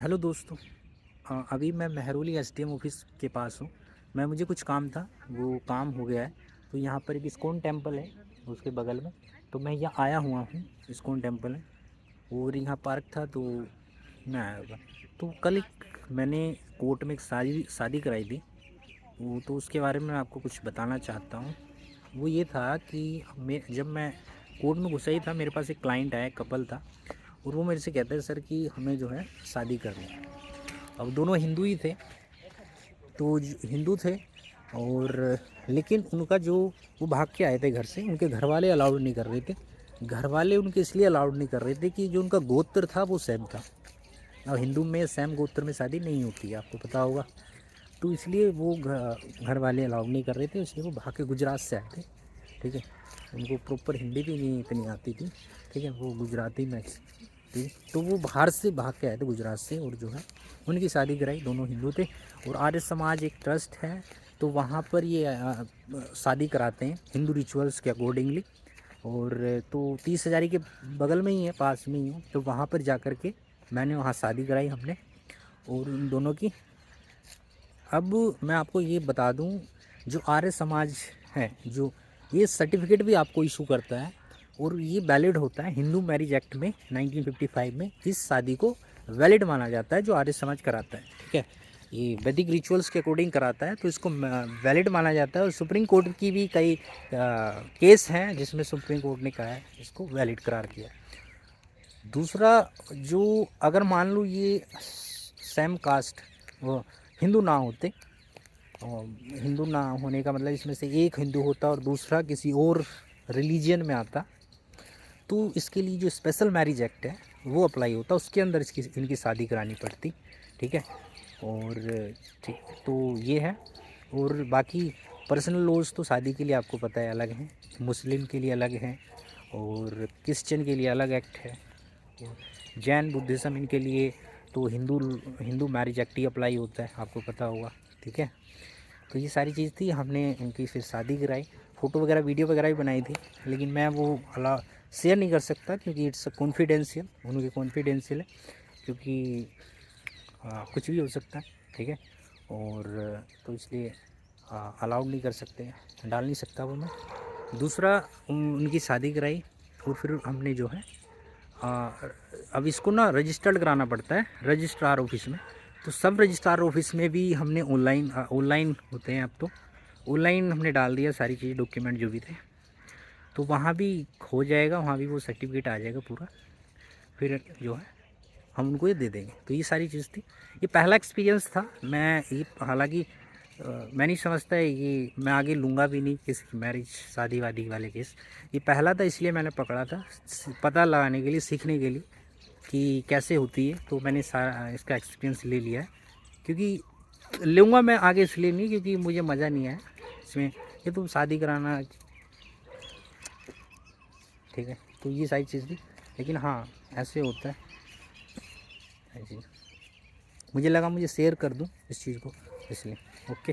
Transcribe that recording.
Hello दोस्तों। अभी मैं मेहरौली एसडीएम ऑफिस के पास हूँ। मुझे कुछ काम था, वो काम हो गया है। तो यहाँ पर एक इस्कॉन टेम्पल है उसके बगल में। तो मैं यहाँ आया हुआ हूँ, इस्कॉन टेम्पल है और यहाँ पार्क था तो मैं आया हुआ। तो कल एक मैंने कोर्ट में एक शादी शादी कराई थी। वो तो उसके बारे में आपको कुछ बताना चाहता हूँ। वो ये था कि जब मैं कोर्ट में घुसा ही था, मेरे पास एक क्लाइंट आया, कपल था। और वो मेरे से कहते हैं, सर कि हमें जो है शादी करनी है। अब दोनों हिंदू ही थे, तो हिंदू थे। और लेकिन उनका जो वो भाग के आए थे घर से, उनके घर वाले अलाउड नहीं कर रहे थे। घर वाले उनके इसलिए अलाउड नहीं कर रहे थे कि जो उनका गोत्र था वो सेम था। और हिंदू में सेम गोत्र में शादी नहीं होती है, आपको पता होगा। तो इसलिए वो घर वाले अलाउड नहीं कर रहे थे, इसलिए वो भाग के गुजरात से आए थे। ठीक है, उनको प्रॉपर हिंदी भी नहीं इतनी आती थी। ठीक है, वो गुजराती में थी। तो वो बाहर से भाग के आए थे, गुजरात से। और जो है उनकी शादी कराई, दोनों हिंदू थे। और आर्य समाज एक ट्रस्ट है, तो वहाँ पर ये शादी कराते हैं हिंदू रिचुअल्स के अकॉर्डिंगली। और तो 30 हज़ारी के बगल में ही है, पास में ही हूँ। तो वहाँ पर जा कर के मैंने वहाँ शादी कराई हमने, और उन दोनों की। अब मैं आपको ये बता दूं, जो आर्य समाज है, जो ये सर्टिफिकेट भी आपको इशू करता है, और ये वैलिड होता है हिंदू मैरिज एक्ट में 1955 में। इस शादी को वैलिड माना जाता है जो आर्य समाज कराता है। ठीक है, ये वैदिक रिचुअल्स के अकॉर्डिंग कराता है, तो इसको वैलिड माना जाता है। और सुप्रीम कोर्ट की भी कई केस हैं जिसमें सुप्रीम कोर्ट ने कहा है इसको वैलिड करार किया। दूसरा, जो अगर मान लो ये सेम कास्ट वो हिंदू ना होते, और हिंदू ना होने का मतलब इसमें से एक हिंदू होता और दूसरा किसी और रिलीजियन में आता, तो इसके लिए जो स्पेशल मैरिज एक्ट है वो अप्लाई होता, उसके अंदर इसकी इनकी शादी करानी पड़ती। ठीक है, और ठीक, तो ये है। और बाकी पर्सनल लॉज तो शादी के लिए आपको पता है अलग हैं, मुस्लिम के लिए अलग हैं, और क्रिश्चियन के लिए अलग एक्ट है, और जैन बुद्धिज़्म इनके लिए तो हिंदू हिंदू मैरिज एक्ट ही अप्लाई होता है, आपको पता होगा। ठीक है, तो ये सारी चीज़ थी, हमने उनकी फिर शादी कराई। फ़ोटो वगैरह वीडियो वगैरह भी बनाई थी, लेकिन मैं वो अला शेयर नहीं कर सकता क्योंकि इट्स कॉन्फिडेंशियल, उनके कॉन्फिडेंशियल है। क्योंकि कुछ भी हो सकता है। ठीक है, और तो इसलिए अलाउड नहीं कर सकते, डाल नहीं सकता वो मैं। दूसरा, उनकी शादी कराई, और फिर हमने जो है अब इसको ना रजिस्टर्ड कराना पड़ता है रजिस्ट्रार ऑफिस में। तो सब रजिस्ट्रार ऑफिस में भी हमने ऑनलाइन होते हैं अब तो, ऑनलाइन हमने डाल दिया सारी चीज़, डॉक्यूमेंट जो भी थे। तो वहाँ भी हो जाएगा, वहाँ भी वो सर्टिफिकेट आ जाएगा पूरा। फिर जो है हम उनको ये दे देंगे। तो ये सारी चीज़ थी, ये पहला एक्सपीरियंस था। मैं ये हालांकि मैं नहीं समझता है ये, मैं आगे लूँगा भी नहीं किसी की मैरिज शादी वादी वाले केस। ये पहला था इसलिए मैंने पकड़ा था, पता लगाने के लिए, सीखने के लिए कि कैसे होती है। तो मैंने सारा इसका एक्सपीरियंस ले लिया है। क्योंकि लूँगा मैं आगे इसलिए नहीं क्योंकि मुझे मज़ा नहीं आया इसमें, ये तो शादी कराना। ठीक है, तो ये सारी चीज़ थी। लेकिन हाँ, ऐसे होता है ऐसी। मुझे लगा मुझे शेयर कर दूँ इस चीज़ को, इसलिए। ओके।